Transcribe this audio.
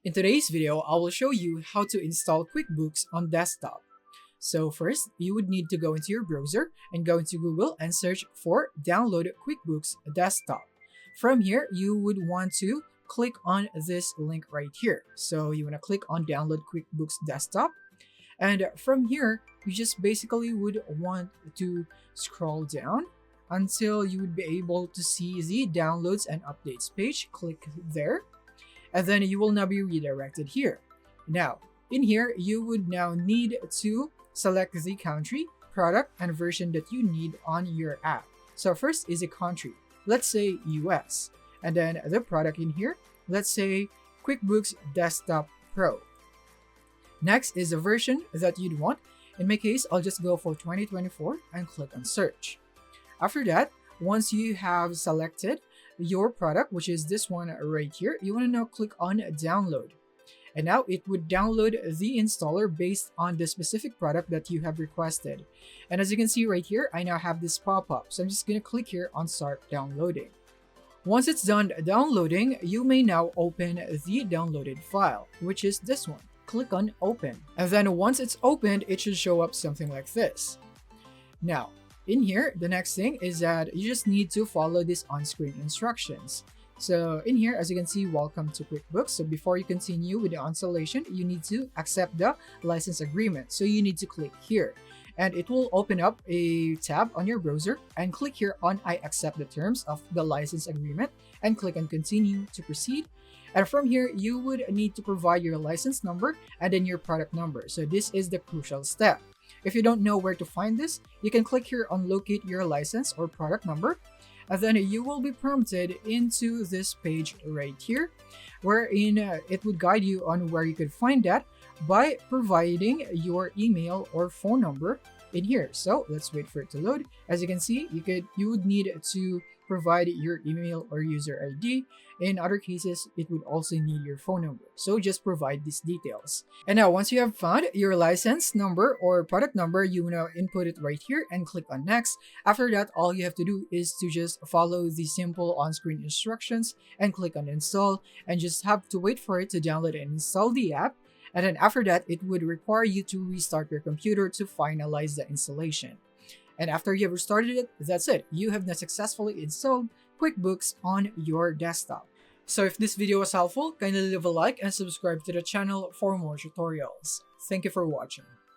In today's video, I will show you how to install QuickBooks on desktop. So first, you would need to go into your browser and go into Google and search for download QuickBooks desktop. From here, you would want to click on this link right here. So you want to click on download QuickBooks desktop. And from here, you just basically would want to scroll down until you would be able to see the downloads and updates page. Click there. And then you will now be redirected here. Now, in here, you would now need to select the country, product, and version that you need on your app. So first is a country, let's say US. And then the product in here, let's say QuickBooks Desktop Pro. Next is the version that you'd want. In my case, I'll just go for 2024 and click on search. After that, once you have selected your product, which is this one right here, you want to now click on download. And now it would download the installer based on the specific product that you have requested. And as you can see right here, I now have this pop-up. So I'm just going to click here on start downloading. Once it's done downloading, you may now open the downloaded file, which is this one. Click on open. And then once it's opened, it should show up something like this. Now, in here, the next thing is that you just need to follow these on-screen instructions. So in here, as you can see, welcome to QuickBooks. So before you continue with the installation, you need to accept the license agreement. So you need to click here and it will open up a tab on your browser and click here on I accept the terms of the license agreement and click on continue to proceed. And from here, you would need to provide your license number and then your product number. So this is the crucial step. If you don't know where to find this, you can click here on locate your license or product number. And then you will be prompted into this page right here, wherein it would guide you on where you could find that by providing your email or phone number in here. So let's wait for it to load. As you can see, you would need to provide your email or user ID. In other cases, it would also need your phone number. So just provide these details. And now once you have found your license number or product number, you now input it right here and click on next. After that, all you have to do is to just follow the simple on-screen instructions and click on install and just have to wait for it to download and install the app. And then after that, it would require you to restart your computer to finalize the installation. And after you have restarted it, that's it. You have now successfully installed QuickBooks on your desktop. So if this video was helpful, kindly leave a like and subscribe to the channel for more tutorials. Thank you for watching.